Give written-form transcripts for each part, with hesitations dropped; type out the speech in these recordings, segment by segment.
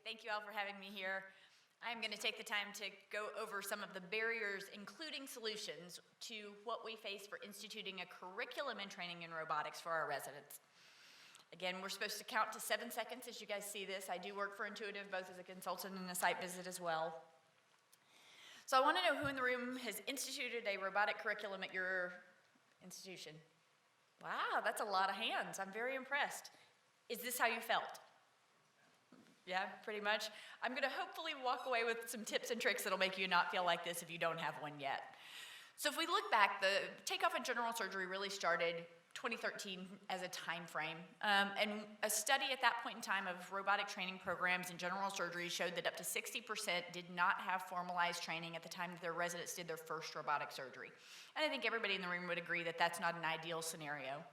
Thank you all for having me here. I'm going to take the time to go over some of the barriers, including solutions, to what we face for instituting a curriculum and training in robotics for our residents. Again, we're supposed to count to 7 seconds as you guys see this. I do work for Intuitive both as a consultant and a site visit as well. So I want to know who in the room has instituted a robotic curriculum at your institution. Wow, that's a lot of hands. I'm very impressed. Is this how you felt? Yeah, pretty much. I'm going to hopefully walk away with some tips and tricks that'll make you not feel like this if you don't have one yet. So if we look back, the takeoff in general surgery really started 2013 as a time frame. And a study at that point in time of robotic training programs in general surgery showed that up to 60% did not have formalized training at the time that their residents did their first robotic surgery. And I think everybody in the room would agree that that's not an ideal scenario.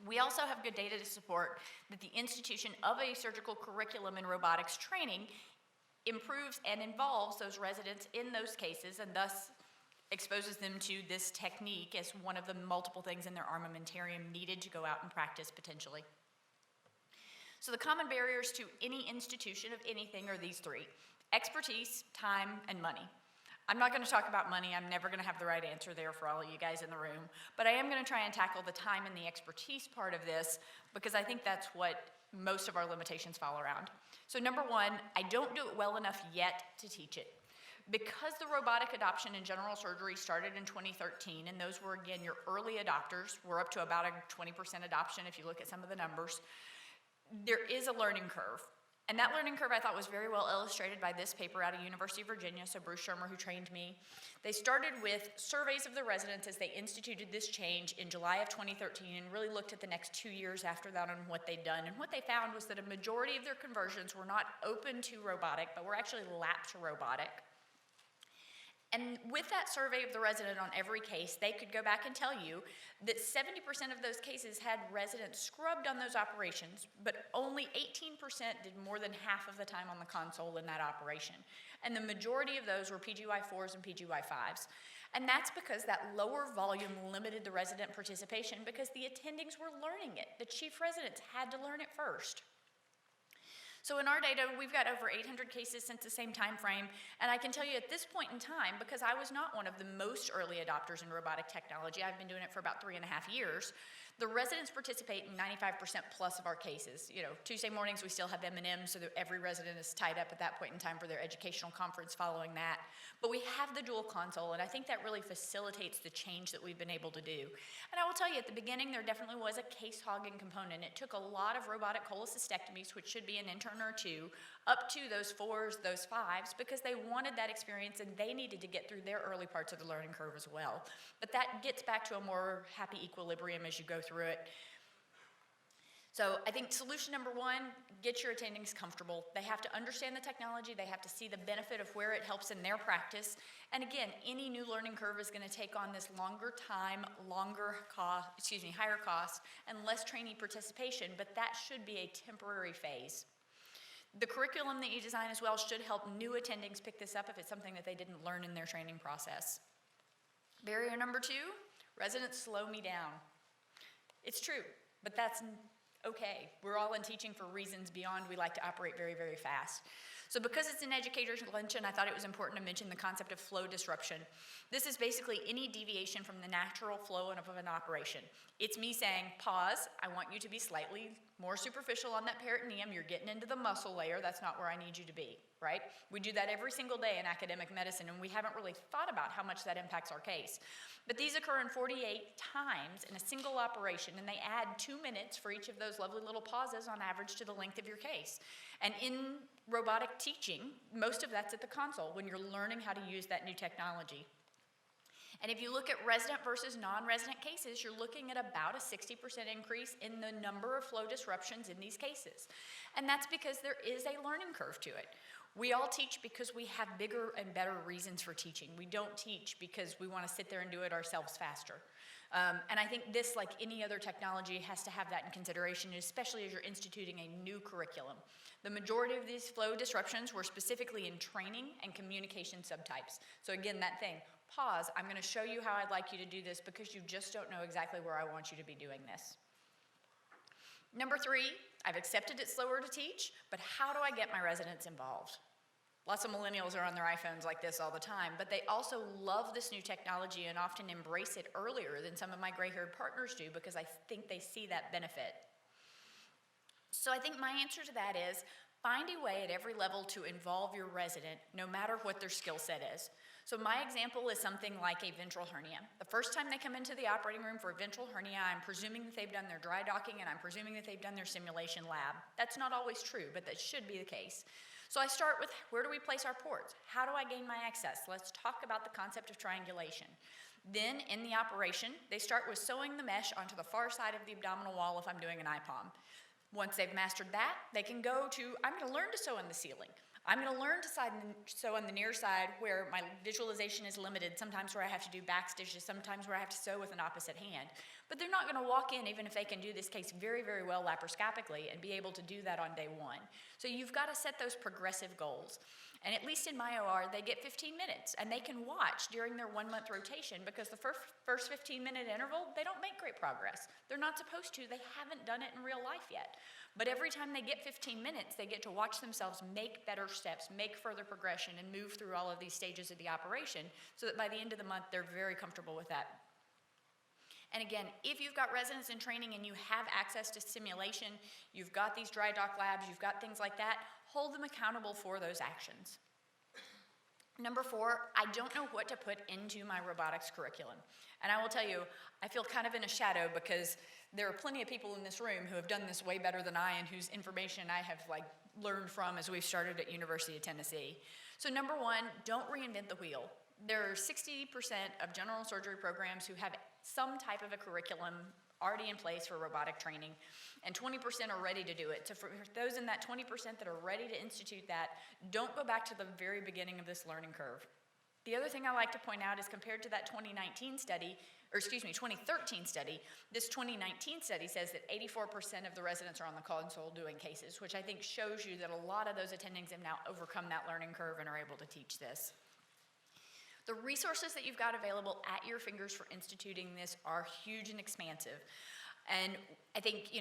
We also have good data to support that the institution of a surgical curriculum in robotics training improves and involves those residents in those cases and thus exposes them to this technique as one of the multiple things in their armamentarium needed to go out and practice potentially. So the common barriers to any institution of anything are these three: expertise, time, and money. I'm not going to talk about money. I'm never going to have the right answer there for all of you guys in the room. But I am going to try and tackle the time and the expertise part of this because I think that's what most of our limitations fall around. So number one, I don't do it well enough yet to teach it. Because the robotic adoption in general surgery started in 2013, and those were, again, your early adopters. We're up to about a 20% adoption if you look at some of the numbers. There is a learning curve. And that learning curve I thought was very well illustrated by this paper out of University of Virginia, so Bruce Shermer, who trained me. They started with surveys of the residents as they instituted this change in July of 2013 and really looked at the next 2 years after that on what they'd done. And what they found was that a majority of their conversions were not open to robotic, but were actually lapped to robotic. And with that survey of the resident on every case, they could go back and tell you that 70% of those cases had residents scrubbed on those operations, but only 18% did more than half of the time on the console in that operation. And the majority of those were PGY4s and PGY5s. And that's because that lower volume limited the resident participation because the attendings were learning it. The chief residents had to learn it first. So in our data, we've got over 800 cases since the same time frame, and I can tell you at this point in time, because I was not one of the most early adopters in robotic technology, I've been doing it for about 3.5 years, the residents participate in 95% plus of our cases. You know, Tuesday mornings we still have M&M so that every resident is tied up at that point in time for their educational conference following that. But we have the dual console, and I think that really facilitates the change that we've been able to do. And I will tell you, at the beginning there definitely was a case hogging component. It took a lot of robotic cholecystectomies, which should be an intern or two, up to those 4s, those 5s, because they wanted that experience and they needed to get through their early parts of the learning curve as well. But that gets back to a more happy equilibrium as you go through it. So I think solution number one, get your attendings comfortable. They have to understand the technology. They have to see the benefit of where it helps in their practice. And again, any new learning curve is going to take on this longer time, higher cost, and less trainee participation, but that should be a temporary phase. The curriculum that you design as well should help new attendings pick this up if it's something that they didn't learn in their training process. Barrier number two, residents slow me down. It's true, but that's okay. We're all in teaching for reasons beyond we like to operate very, very fast. So because it's an educator's luncheon, I thought it was important to mention the concept of flow disruption. This is basically any deviation from the natural flow of an operation. It's me saying, pause, I want you to be slightly more superficial on that peritoneum. You're getting into the muscle layer. That's not where I need you to be, right? We do that every single day in academic medicine, and we haven't really thought about how much that impacts our case. But these occur in 48 times in a single operation, and they add 2 minutes for each of those lovely little pauses on average to the length of your case. And in robotic teaching, most of that's at the console when you're learning how to use that new technology. And if you look at resident versus non-resident cases, you're looking at about a 60% increase in the number of flow disruptions in these cases. And that's because there is a learning curve to it. We all teach because we have bigger and better reasons for teaching. We don't teach because we want to sit there and do it ourselves faster. And I think this, like any other technology, has to have that in consideration, especially as you're instituting a new curriculum. The majority of these flow disruptions were specifically in training and communication subtypes. So again, that thing, pause, I'm going to show you how I'd like you to do this because you just don't know exactly where I want you to be doing this. Number three, I've accepted it's slower to teach, but how do I get my residents involved? Lots of millennials are on their iPhones like this all the time, but they also love this new technology and often embrace it earlier than some of my gray-haired partners do because I think they see that benefit. So I think my answer to that is find a way at every level to involve your resident, no matter what their skill set is. So my example is something like a ventral hernia. The first time they come into the operating room for a ventral hernia, I'm presuming that they've done their dry docking and I'm presuming that they've done their simulation lab. That's not always true, but that should be the case. So I start with, where do we place our ports? How do I gain my access? Let's talk about the concept of triangulation. Then in the operation, they start with sewing the mesh onto the far side of the abdominal wall if I'm doing an IPOM. Once they've mastered that, they can go to, I'm going to learn to sew in the ceiling. I'm going to learn to sew on the near side where my visualization is limited, sometimes where I have to do back stitches, sometimes where I have to sew with an opposite hand. But they're not going to walk in, even if they can do this case very, very well laparoscopically, and be able to do that on day one. So you've got to set those progressive goals. And at least in my OR, they get 15 minutes, and they can watch during their 1-month rotation because the first 15-minute interval, they don't make great progress. They're not supposed to. They haven't done it in real life yet. But every time they get 15 minutes, they get to watch themselves make better steps, make further progression, and move through all of these stages of the operation so that by the end of the month, they're very comfortable with that. And again, if you've got residents in training and you have access to simulation, you've got these dry dock labs, you've got things like that, hold them accountable for those actions. Number 4, I don't know what to put into my robotics curriculum. And I will tell you, I feel kind of in a shadow because there are plenty of people in this room who have done this way better than I and whose information I have learned from as we've started at University of Tennessee. So number 1, don't reinvent the wheel. There are 60% of general surgery programs who have some type of a curriculum already in place for robotic training, and 20% are ready to do it. So for those in that 20% that are ready to institute that, don't go back to the very beginning of this learning curve. The other thing I like to point out is compared to that 2013 study, this 2019 study says that 84% of the residents are on the console doing cases, which I think shows you that a lot of those attendings have now overcome that learning curve and are able to teach this. The resources that you've got available at your fingers for instituting this are huge and expansive. And I think,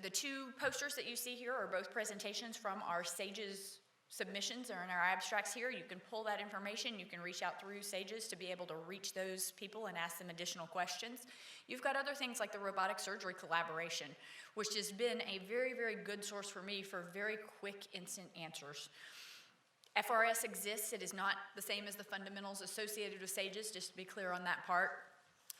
the 2 posters that you see here are both presentations from our SAGES submissions or in our abstracts here. You can pull that information. You can reach out through SAGES to be able to reach those people and ask them additional questions. You've got other things like the robotic surgery collaboration, which has been a very, very good source for me for very quick, instant answers. FRS exists. It is not the same as the fundamentals associated with SAGES, just to be clear on that part.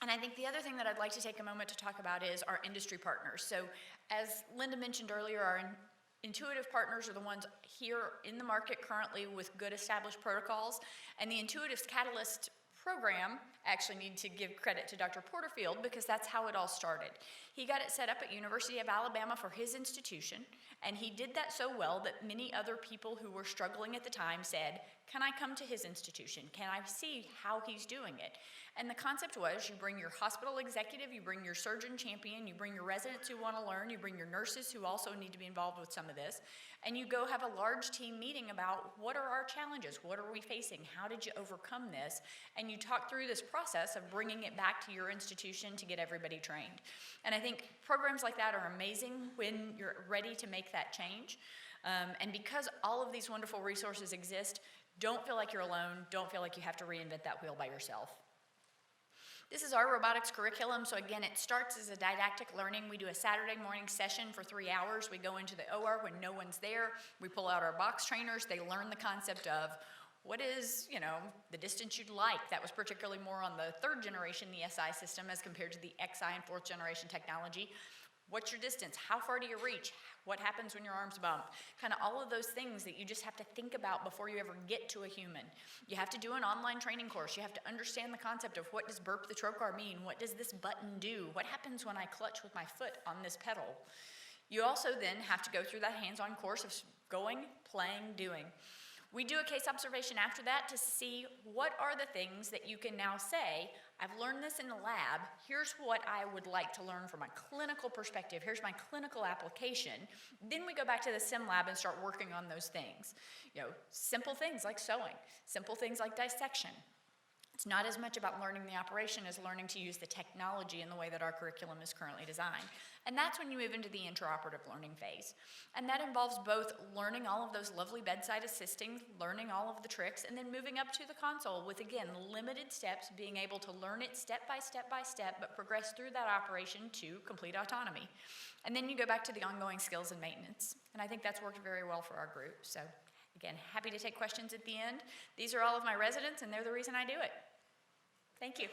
And I think the other thing that I'd like to take a moment to talk about is our industry partners. So as Linda mentioned earlier, our intuitive partners are the ones here in the market currently with good established protocols. And the Intuitive's Catalyst program, actually need to give credit to Dr. Porterfield because that's how it all started. He got it set up at University of Alabama for his institution, and he did that so well that many other people who were struggling at the time said, can I come to his institution? Can I see how he's doing it? And the concept was you bring your hospital executive, you bring your surgeon champion, you bring your residents who want to learn, you bring your nurses who also need to be involved with some of this, and you go have a large team meeting about what are our challenges, what are we facing, how did you overcome this, and you talk through this process of bringing it back to your institution to get everybody trained. And I think programs like that are amazing when you're ready to make that change. And because all of these wonderful resources exist, don't feel like you're alone, don't feel like you have to reinvent that wheel by yourself. This is our robotics curriculum. So again, it starts as a didactic learning. We do a Saturday morning session for 3 hours. We go into the OR when no one's there. We pull out our box trainers. They learn the concept of what is, the distance you'd like. That was particularly more on the 3rd generation, the SI system, as compared to the XI and 4th generation technology. What's your distance? How far do you reach? What happens when your arms bump? Kind of all of those things that you just have to think about before you ever get to a human. You have to do an online training course. You have to understand the concept of what does burp the trocar mean? What does this button do? What happens when I clutch with my foot on this pedal? You also then have to go through that hands-on course of going, playing, doing. We do a case observation after that to see what are the things that you can now say, I've learned this in the lab, here's what I would like to learn from a clinical perspective, here's my clinical application. Then we go back to the sim lab and start working on those things. Simple things like sewing, simple things like dissection, It's not as much about learning the operation as learning to use the technology in the way that our curriculum is currently designed. And that's when you move into the intraoperative learning phase. And that involves both learning all of those lovely bedside assisting, learning all of the tricks, and then moving up to the console with, again, limited steps, being able to learn it step by step, but progress through that operation to complete autonomy. And then you go back to the ongoing skills and maintenance. And I think that's worked very well for our group. So again, happy to take questions at the end. These are all of my residents, and they're the reason I do it. Thank you.